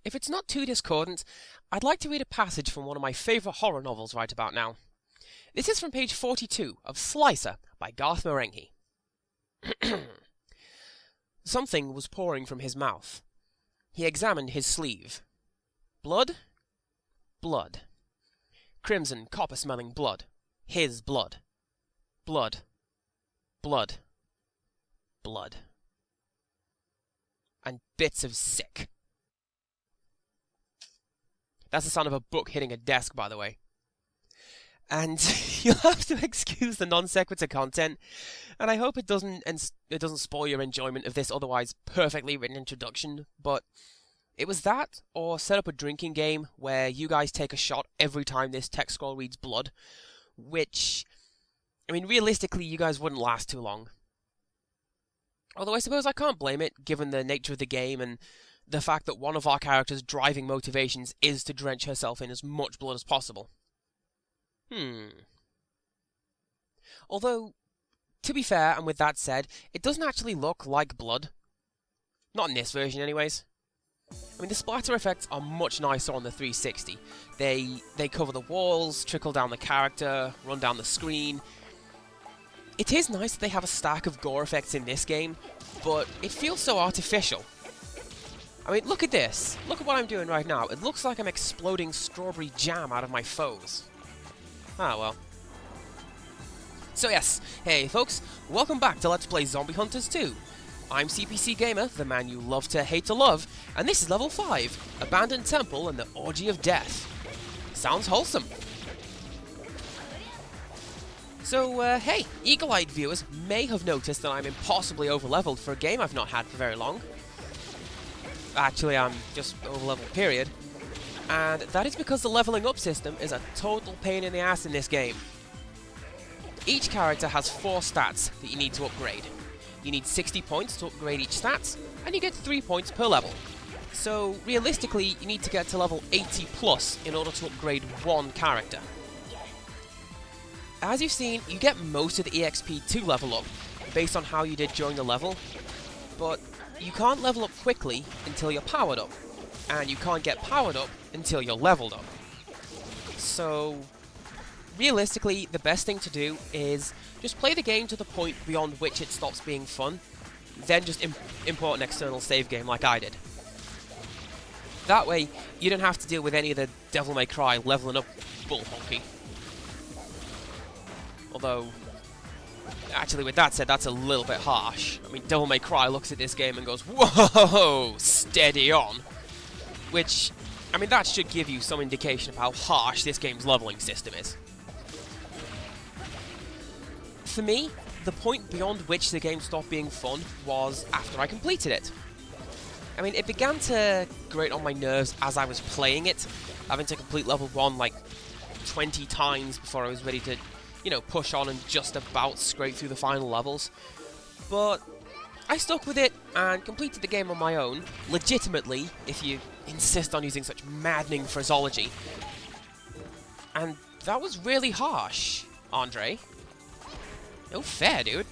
If it's not too discordant, I'd like to read a passage from one of my favourite horror novels right about now. This is from page 42 of Slicer by Garth Marenghi. Something was pouring from his mouth. He examined his sleeve. Blood? Blood. Crimson, copper-smelling blood. His blood. Blood. Blood. Blood. And bits of sick. That's the sound of a book hitting a desk, by the way. And you'll have to excuse the non sequitur content, and I hope it doesn't spoil your enjoyment of this otherwise perfectly written introduction, but it was that, or set up a drinking game where you guys take a shot every time this text scroll reads blood, which, I mean, realistically, you guys wouldn't last too long. Although I suppose I can't blame it, given the nature of the game and the fact that one of our character's driving motivations is to drench herself in as much blood as possible. Although, to be fair, and with that said, it doesn't actually look like blood. Not in this version, anyways. I mean, the splatter effects are much nicer on the 360. They cover the walls, trickle down the character, run down the screen. It is nice that they have a stack of gore effects in this game, but it feels so artificial. I mean, look at this. Look at what I'm doing right now. It looks like I'm exploding strawberry jam out of my foes. Ah, well. So yes, hey folks, welcome back to Let's Play Zombie Hunters 2. I'm CPC Gamer, the man you love to hate to love, and this is level 5, Abandoned Temple and the Orgy of Death. Sounds wholesome. So, hey, eagle-eyed viewers may have noticed that I'm impossibly overleveled for a game I've not had for very long. Actually, I'm just overleveled, period. And that is because the leveling up system is a total pain in the ass in this game. Each character has 4 stats that you need to upgrade. You need 60 points to upgrade each stat, and you get 3 points per level. So, realistically, you need to get to level 80 plus in order to upgrade one character. As you've seen, you get most of the EXP to level up, based on how you did during the level, but you can't level up quickly until you're powered up, and you can't get powered up until you're leveled up. So, realistically, the best thing to do is just play the game to the point beyond which it stops being fun, then just import an external save game like I did. That way, you don't have to deal with any of the Devil May Cry leveling up bull honky. Although, actually with that said, that's a little bit harsh. I mean, Devil May Cry looks at this game and goes, whoa, steady on. Which, I mean, that should give you some indication of how harsh this game's leveling system is. For me, the point beyond which the game stopped being fun was after I completed it. I mean, it began to grate on my nerves as I was playing it, having to complete level 1 like 20 times before I was ready to, you know, push on and just about scrape through the final levels. But I stuck with it and completed the game on my own, legitimately, if you insist on using such maddening phraseology. And that was really harsh, Andre. No fair, dude.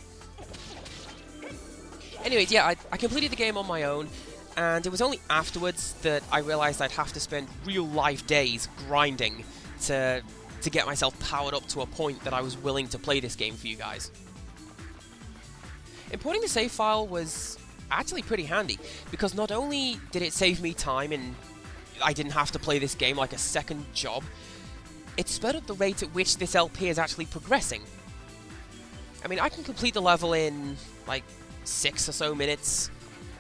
Anyways, yeah, I completed the game on my own, and it was only afterwards that I realized I'd have to spend real-life days grinding to get myself powered up to a point that I was willing to play this game for you guys. Importing the save file was actually pretty handy, because not only did it save me time and I didn't have to play this game like a second job, it sped up the rate at which this LP is actually progressing. I mean, I can complete the level in, like, 6 or so minutes,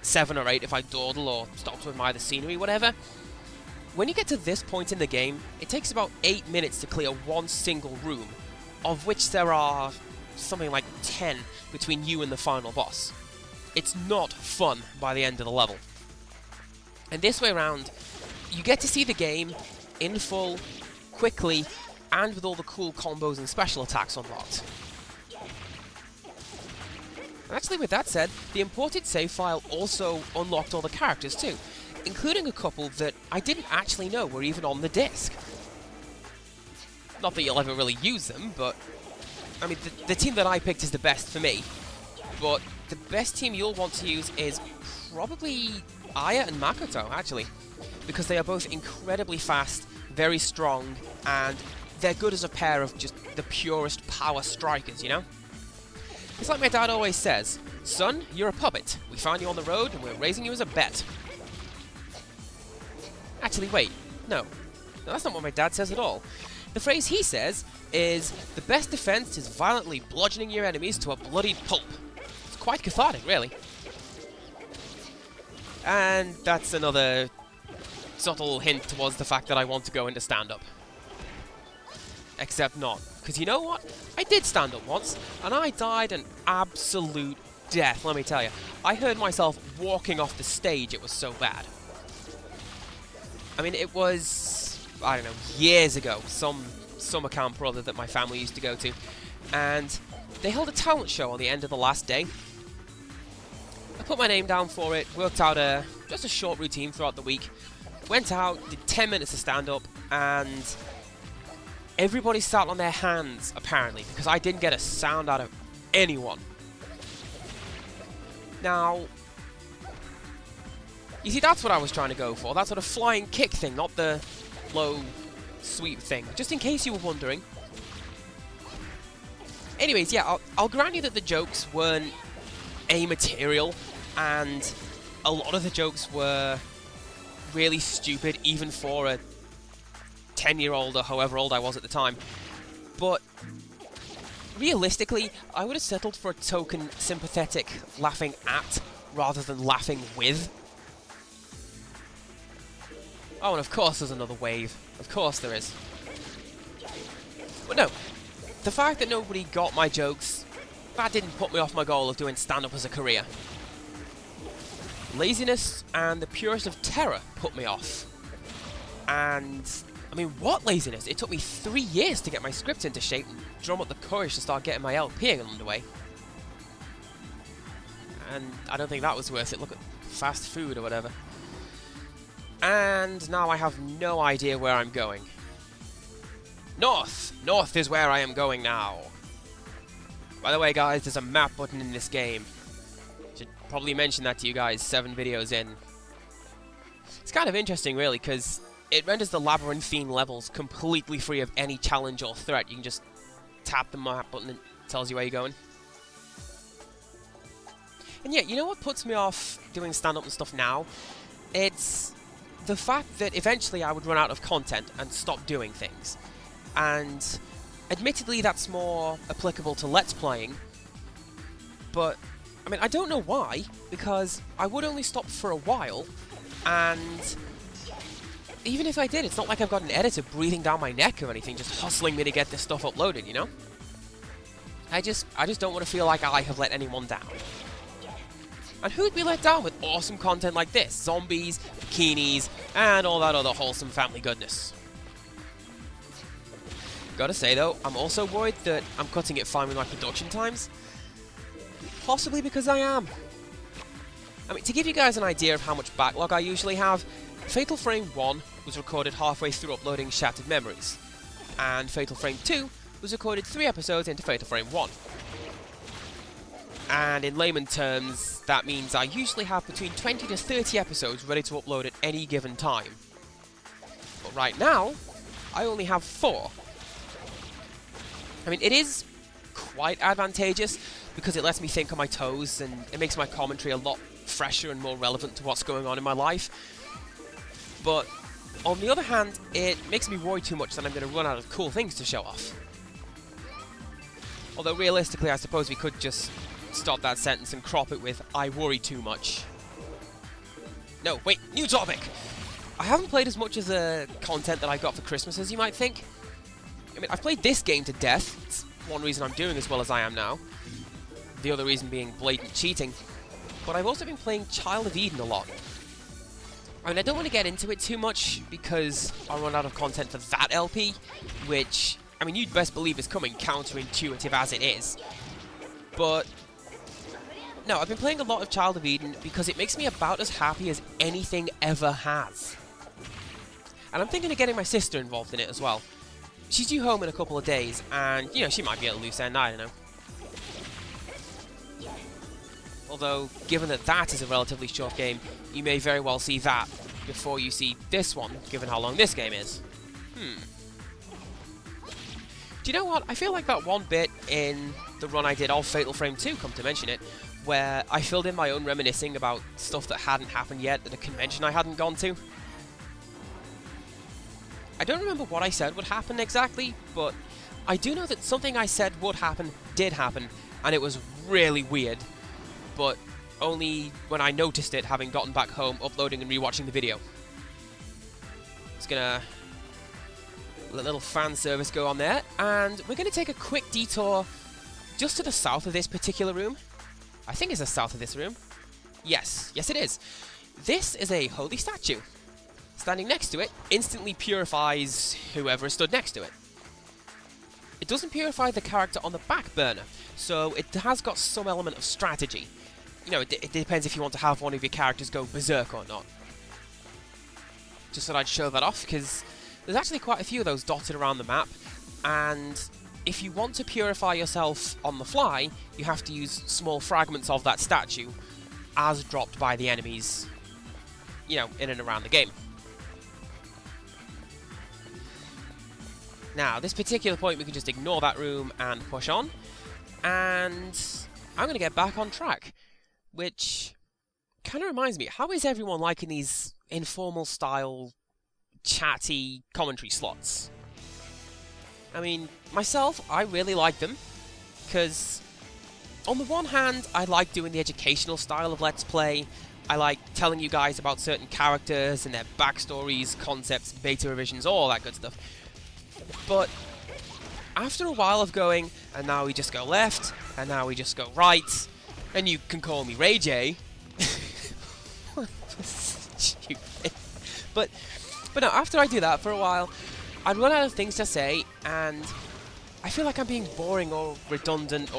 7 or 8 if I dawdle or stop to admire the scenery, whatever. When you get to this point in the game, it takes about 8 minutes to clear one single room, of which there are something like 10 between you and the final boss. It's not fun by the end of the level. And this way around, you get to see the game in full, quickly, and with all the cool combos and special attacks unlocked. Actually, with that said, the imported save file also unlocked all the characters too, including a couple that I didn't actually know were even on the disc. Not that you'll ever really use them, but I mean, the team that I picked is the best for me, but the best team you'll want to use is probably Aya and Makoto, actually, because they are both incredibly fast, very strong, and they're good as a pair of just the purest power strikers, you know? It's like my dad always says, "Son, you're a puppet. We found you on the road and we're raising you as a bet." Actually, wait, no, that's not what my dad says at all. The phrase he says is, "The best defense is violently bludgeoning your enemies to a bloody pulp." It's quite cathartic, really. And that's another subtle hint towards the fact that I want to go into stand-up. Except not. Because you know what? I did stand up once, and I died an absolute death, let me tell you. I heard myself walking off the stage, it was so bad. I mean, it was, I don't know, years ago, some summer camp or other that my family used to go to, and they held a talent show on the end of the last day. I put my name down for it, worked out just a short routine throughout the week, went out, did 10 minutes of stand-up, and everybody sat on their hands, apparently, because I didn't get a sound out of anyone. Now, you see, that's what I was trying to go for. That sort of flying kick thing, not the low sweep thing. Just in case you were wondering. Anyways, yeah, I'll grant you that the jokes weren't A-material, and a lot of the jokes were really stupid, even for a 10-year-old or however old I was at the time. But realistically, I would have settled for a token sympathetic laughing at rather than laughing with. Oh, and of course there's another wave. Of course there is. But no, the fact that nobody got my jokes, that didn't put me off my goal of doing stand-up as a career. Laziness and the purest of terror put me off. And I mean, what laziness? It took me 3 years to get my script into shape and drum up the courage to start getting my LPing underway. And I don't think that was worth it. Look at fast food or whatever. And now I have no idea where I'm going. North! North is where I am going now. By the way, guys, there's a map button in this game. Should probably mention that to you guys 7 videos in. It's kind of interesting, really, because it renders the labyrinthine levels completely free of any challenge or threat. You can just tap the map button and it tells you where you're going. And yeah, you know what puts me off doing stand-up and stuff now? It's the fact that eventually I would run out of content and stop doing things. And admittedly, that's more applicable to Let's Playing. But, I mean, I don't know why, because I would only stop for a while, and even if I did, it's not like I've got an editor breathing down my neck or anything, just hustling me to get this stuff uploaded, you know? I just don't want to feel like I have let anyone down. And who'd be let down with awesome content like this? Zombies, bikinis, and all that other wholesome family goodness. Gotta say though, I'm also worried that I'm cutting it fine with my production times. Possibly because I am. I mean, to give you guys an idea of how much backlog I usually have, Fatal Frame 1 was recorded halfway through uploading Shattered Memories, and Fatal Frame 2 was recorded 3 episodes into Fatal Frame 1. And in layman terms, that means I usually have between 20 to 30 episodes ready to upload at any given time. But right now, I only have 4. I mean, it is quite advantageous because it lets me think on my toes and it makes my commentary a lot fresher and more relevant to what's going on in my life. But on the other hand, it makes me worry too much that I'm going to run out of cool things to show off. Although realistically, I suppose we could just stop that sentence and crop it with, "I worry too much." No, wait, new topic! I haven't played as much of the content that I got for Christmas as you might think. I mean, I've played this game to death. It's one reason I'm doing as well as I am now. The other reason being blatant cheating. But I've also been playing Child of Eden a lot. I mean, I don't want to get into it too much because I'll run out of content for that LP, which, I mean, you'd best believe is coming, counterintuitive as it is. But no, I've been playing a lot of Child of Eden because it makes me about as happy as anything ever has. And I'm thinking of getting my sister involved in it as well. She's due home in a couple of days, and, you know, she might be at a loose end, I don't know. Although, given that that is a relatively short game, you may very well see that before you see this one, given how long this game is. Do you know what? I feel like that one bit in the run I did of Fatal Frame 2, come to mention it, where I filled in my own reminiscing about stuff that hadn't happened yet at a convention I hadn't gone to. I don't remember what I said would happen exactly, but I do know that something I said would happen did happen, and it was really weird, but only when I noticed it, having gotten back home, uploading and rewatching the video. It's gonna let a little fan service go on there, and we're gonna take a quick detour just to the south of this particular room. I think it's the south of this room. Yes, it is. This is a holy statue. Standing next to it instantly purifies whoever stood next to it. It doesn't purify the character on the back burner, so it has got some element of strategy. You know, it depends if you want to have one of your characters go berserk or not. Just thought I'd show that off, because there's actually quite a few of those dotted around the map, and if you want to purify yourself on the fly, you have to use small fragments of that statue as dropped by the enemies, you know, in and around the game. Now, this particular point, we can just ignore that room and push on, and I'm going to get back on track, which kind of reminds me, how is everyone liking these informal style, chatty commentary slots? I mean, myself, I really like them, because on the one hand, I like doing the educational style of Let's Play. I like telling you guys about certain characters and their backstories, concepts, beta revisions, all that good stuff. But after a while of going, and now we just go left, and now we just go right, and you can call me Ray J. Stupid. But no, after I do that for a while, I'd run out of things to say, and I feel like I'm being boring or redundant.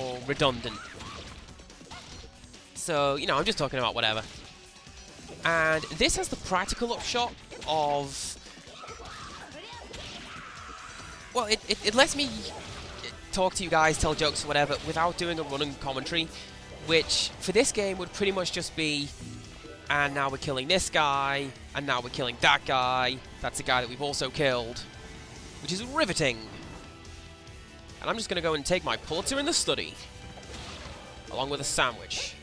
So, you know, I'm just talking about whatever. And this has the practical upshot of... Well, it lets me talk to you guys, tell jokes or whatever, without doing a running commentary, which, for this game, would pretty much just be, and now we're killing this guy, and now we're killing that guy, that's a guy that we've also killed, which is riveting. And I'm just going to go and take my Pulitzer in the study, along with a sandwich,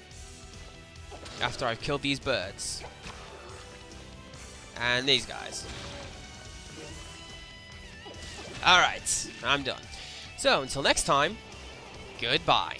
after I've killed these birds. And these guys. Alright, I'm done. So, until next time, goodbye.